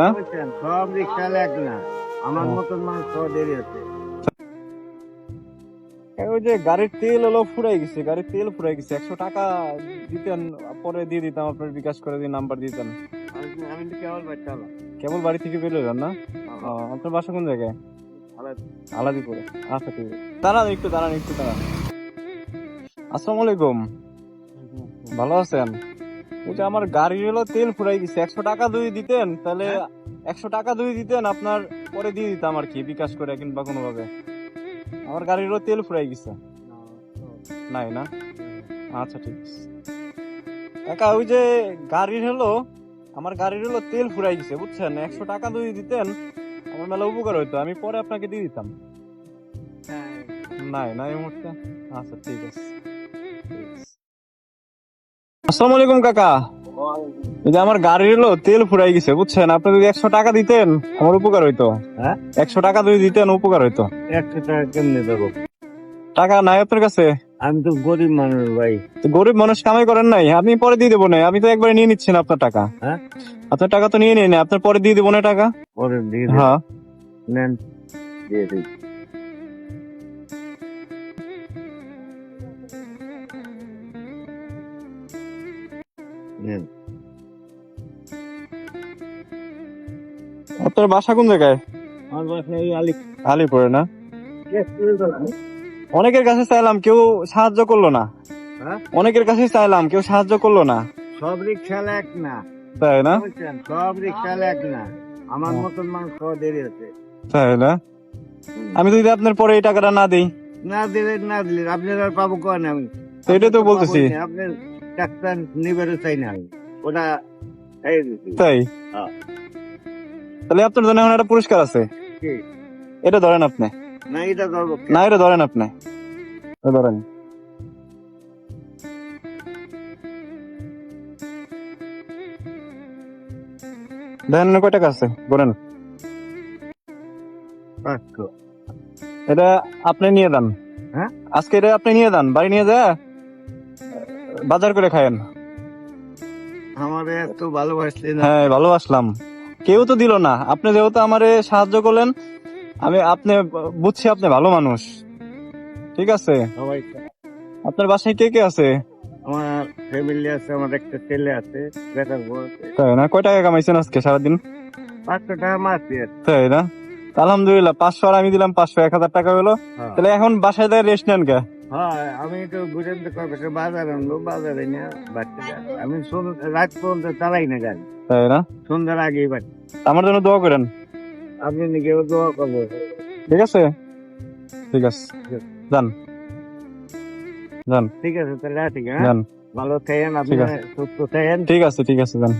না? বুঝছেন? সব রিক্সা এক না, আমার মতন মানুষ সব দেরি হচ্ছে। ওই যে গাড়ির তেল হলো ফুরাই গেছে, গাড়ির তেল ফুরাই গেছে, 100 টাকা দিতেন, পরে দিয়ে দিতাম, আপনার বিকাশ করে দিয়ে নাম্বার দিতেন। আমি তো কেবল বাচ্চা হলাম। কেবল বাড়ি থেকে বেরোলেন না? আপনার বাসা কোন জায়গায়? আলাদিপুরে। আচ্ছা ঠিক আছে, দাঁড়ান একটু, দাঁড়ান একটু, দাঁড়ান। আসসালামু আলাইকুম, ভালো আছেন? ওই যে আমার গাড়ির হলো তেল ফুরাই গেছে, 100 টাকা যদি দিতেন তাহলে 100 টাকা যদি দিতেন আপনার পরে দিয়ে দিতাম আর কি, বিকাশ করে কিংবা কোনো ভাবে। আমার গাড়ির হলো তেল ফুরাই গেছে। নাই না? আচ্ছা ঠিক আছে কাকা, ওই যে গাড়ির হলো, আমার গাড়ির হলো তেল ফুরাই গেছে বুঝছেন, 100 টাকা যদি দিতেন আমার মেলা উপকার হইতো, আমি পরে আপনাকে দিয়ে দিতাম। নাই না এই মুহূর্তে? আচ্ছা ঠিক আছে, ঠিক আছে। আসসালামু আলাইকুম কাকা, এই যে আমার গাড়ির হলো তেল ফুরাই গেছে বুঝছেন, আপনি যদি 100 টাকা দিতেন আমার উপকার হইতো। হ্যাঁ, 100 টাকা যদি দিতেন উপকার হইতো। 100 টাকা কেমনে দেবো? টাকা নাই আপনার কাছে? আমি তো গরিব মানুষ ভাই। তো গরিব মানুষ কামাই করেন নাই, আমি পরে দিয়ে দেবো না, আমি তো একবারে নিয়ে নিচ্ছি না আপনার টাকা। হ্যাঁ, আপনার টাকা তো নিয়ে নিন, আপনার পরে দিয়ে দেবো না টাকা। পরে দিয়ে দিন। হ্যাঁ নেন, দিয়ে দিন। নেন। আপনার বাসা কোন জায়গায়? আমার বাসা এই আলিপুরে না? আলিপুর। অনেকের কাছে চাইলাম, কেউ সাহায্য করলো না। হ্যাঁ, অনেকের কাছে চাইলাম, কেউ সাহায্য করলো না। সব রিক্সা এক না, তাই না? বুঝছেন? সব রিক্সা এক না, আমার মতন মানুষ সব দেরি হচ্ছে। তাই না? আমি যদি আপনার পরে এই টাকাটা না দিই? না দিলে আপনার আর পাবো কেন আমি? তো এটাই তো বলতেছি। পাবোই না, আপনার ডাক্তার নিবারও চাই না আমি, ওটা এই দিছি। তাই? হ্যাঁ। তাহলে আপনার জন্য এখন একটা পুরস্কার আছে, কি? এটা ধরেন আপনি। না এটা করবো না এটা ধরেন আপনি, এটা ধরেন। দেখেন না কয় টাকা আছে, বলেন। 500। এটা আপনি নিয়ে যান। হ্যাঁ, আজকে এটা আপনি নিয়ে যান, বাড়ি নিয়ে যা বাজার করে খায়েন। আমার এত ভালোবাসলে না। হ্যাঁ ভালোবাসলাম, কেউ তো দিল না, আপনি যেহেতু আমারে সাহায্য করলেন, আমি আপনি বুঝছি আপনি ভালো মানুষ। ঠিক আছে, সবাই, আপনার বাসায় কে কে আছে? আমার ফ্যামিলি আছে, আমার একটা ছেলে আছে, বেটার বউ আছে। তাই না? কয় টাকা কামাইছেন আজকে সারাদিন? 500 টাকা মারছি আর কি। তাই না? আলহামদুলিল্লাহ, 500 আর আমি দিলাম 500, 1000 টাকা হলো। হ্যাঁ। তাহলে এখন বাসায় যায় রেস্ট নেন কে? হ্যাঁ, আমি তো ঘুরেন তো কয়েকটা বাজার আনলো, বাজারে নিয়ে বাড়তে যাই। আমি রাত পর্যন্ত চালাই না গাড়ি, তাই না? সন্ধ্যার আগেই বাড়ি। আমার জন্য দোয়া করেন। আপনি নিজেও দোয়া করবো। ঠিক আছে, ঠিক আছে, যান যান ঠিক আছে, তাহলে ঠিক, হ্যাঁ, যান। ভালো থাকেন আপনি, ঠিক আছে। সুস্থ থাকেন। ঠিক আছে, ঠিক আছে, যান।